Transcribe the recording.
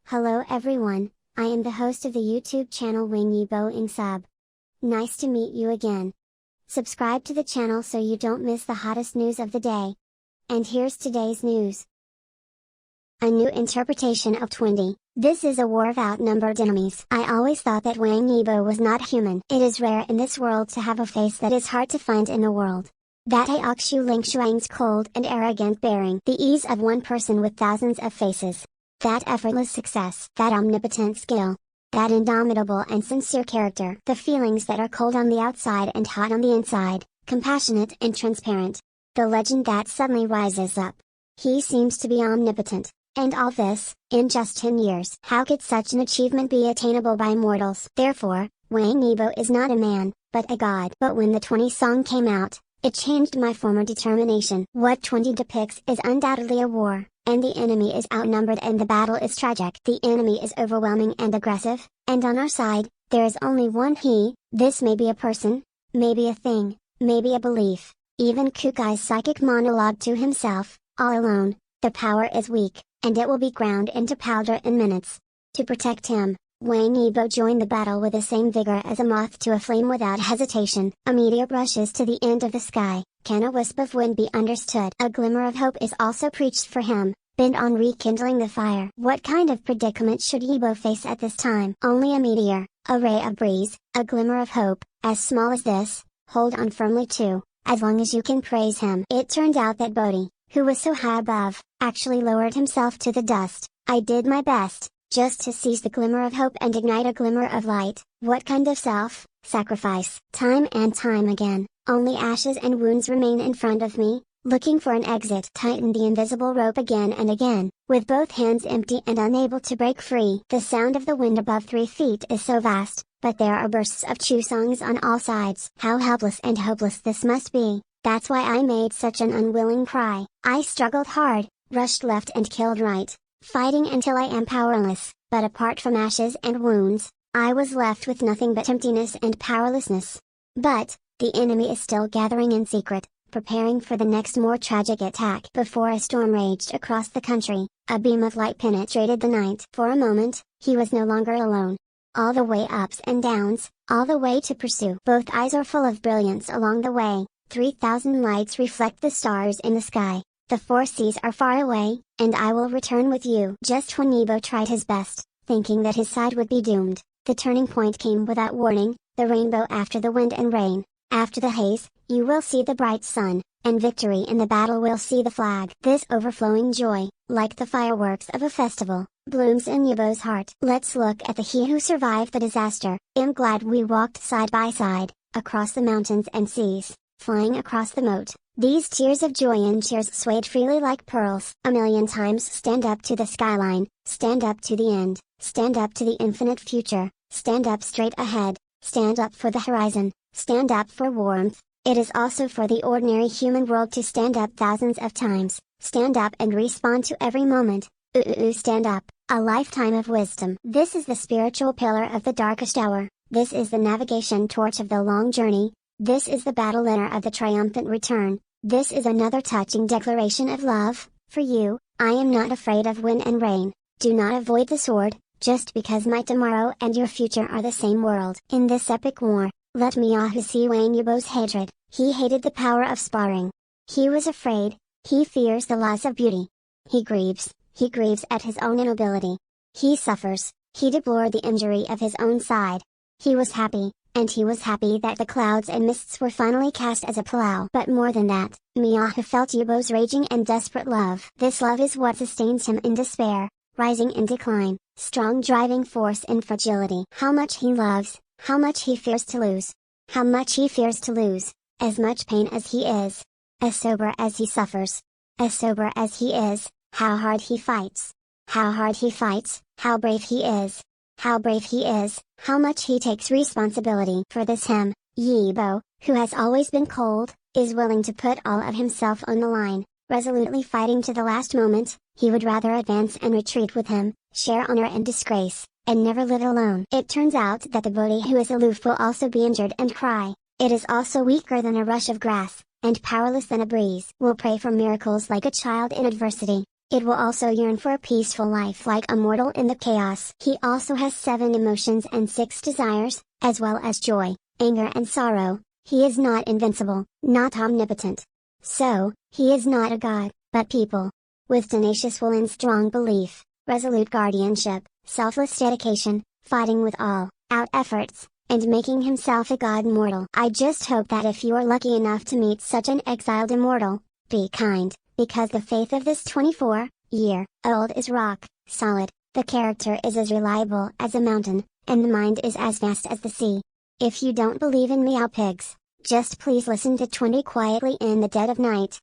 Hello everyone, I am the host of the YouTube channel WANG YIBO ENGSUB. Nice to meet you again. Subscribe to the channel so you don't miss the hottest news of the day. And here's today's news. A new interpretation of 20. This is a war of outnumbered enemies. I always thought that Wang Yibo was not human. It is rare in this world to have a face that is hard to find in the world. That Aoxue Lingshuang's cold and arrogant bearing. The ease of one person with thousands of faces. That effortless success. That omnipotent skill. That indomitable and sincere character. The feelings that are cold on the outside and hot on the inside, compassionate and transparent. The legend that suddenly rises up. He seems to be omnipotent. And all this, in just 10 years. How could such an achievement be attainable by mortals? Therefore, Wang Yibo is not a man, but a god. But when the 20 song came out, it changed my former determination. What 20 depicts is undoubtedly a war, and the enemy is outnumbered and the battle is tragic. The enemy is overwhelming and aggressive, and on our side, there is only one he. This may be a person, maybe a thing, maybe a belief, even Kugai's psychic monologue to himself, all alone. The power is weak, and it will be ground into powder in minutes. To protect him, Wang Yibo joined the battle with the same vigor as a moth to a flame without hesitation. A meteor rushes to the end of the sky. Can a wisp of wind be understood? A glimmer of hope is also preached for him, bent on rekindling the fire. What kind of predicament should Yibo face at this time? Only a meteor, a ray of breeze, a glimmer of hope, as small as this. Hold on firmly to, as long as you can praise him. It turned out that Bodi, who was so high above, actually lowered himself to the dust. I did my best, just to seize the glimmer of hope and ignite a glimmer of light. What kind of self-sacrifice? Time and time again, only ashes and wounds remain in front of me, looking for an exit. Tighten the invisible rope again and again, with both hands empty and unable to break free. The sound of the wind above 3 feet is so vast, but there are bursts of chu songs on all sides. How helpless and hopeless this must be. That's why I made such an unwilling cry. I struggled hard, rushed left and killed right, fighting until I am powerless, but apart from ashes and wounds, I was left with nothing but emptiness and powerlessness. But, the enemy is still gathering in secret, preparing for the next more tragic attack. Before a storm raged across the country, a beam of light penetrated the night. For a moment, he was no longer alone. All the way ups and downs, all the way to pursue. Both eyes are full of brilliance along the way. 3,000 lights reflect the stars in the sky. The 4 seas are far away, and I will return with you. Just when Yibo tried his best, thinking that his side would be doomed, the turning point came without warning. The rainbow after the wind and rain. After the haze, you will see the bright sun, and victory in the battle will see the flag. This overflowing joy, like the fireworks of a festival, blooms in Yibo's heart. Let's look at the he who survived the disaster. I'm glad we walked side by side, across the mountains and seas, flying across the moat. These tears of joy and cheers swayed freely like pearls. A million times stand up to the skyline, stand up to the end, stand up to the infinite future, stand up straight ahead, stand up for the horizon, stand up for warmth. It is also for the ordinary human world to stand up thousands of times, stand up and respond to every moment. Stand up, a lifetime of wisdom. This is the spiritual pillar of the darkest hour. This is the navigation torch of the long journey. This is the battle letter of the triumphant return. This is another touching declaration of love. For you, I am not afraid of wind and rain. Do not avoid the sword, just because my tomorrow and your future are the same world. In this epic war, let Miyahu see Wang Yibo's hatred. He hated the power of sparring. He was afraid, he fears the loss of beauty. He grieves at his own inability. He suffers, he deplored the injury of his own side. He was happy, and he was happy that the clouds and mists were finally cast as a plow. But more than that, Miyahu felt Yibo's raging and desperate love. This love is what sustains him in despair, rising in decline, strong driving force in fragility. How much he loves, how much he fears to lose. How much he fears to lose, as much pain as he is, as sober as he suffers, as sober as he is, how hard he fights. How hard he fights, how brave he is. How brave he is, how much he takes responsibility for this. Him, Yibo, who has always been cold, is willing to put all of himself on the line, resolutely fighting to the last moment. He would rather advance and retreat with him, share honor and disgrace, and never live alone. It turns out that the Bodi who is aloof will also be injured and cry. It is also weaker than a rush of grass, and powerless than a breeze. Will pray for miracles like a child in adversity. It will also yearn for a peaceful life like a mortal in the chaos. He also has 7 emotions and 6 desires, as well as joy, anger and sorrow. He is not invincible, not omnipotent. So, he is not a god, but people. With tenacious will and strong belief, resolute guardianship, selfless dedication, fighting with all out efforts, and making himself a god mortal. I just hope that if you are lucky enough to meet such an exiled immortal, be kind, because the faith of this 24-year-old is rock solid, the character is as reliable as a mountain, and the mind is as vast as the sea. If you don't believe in meow pigs, just please listen to 20 quietly in the dead of night.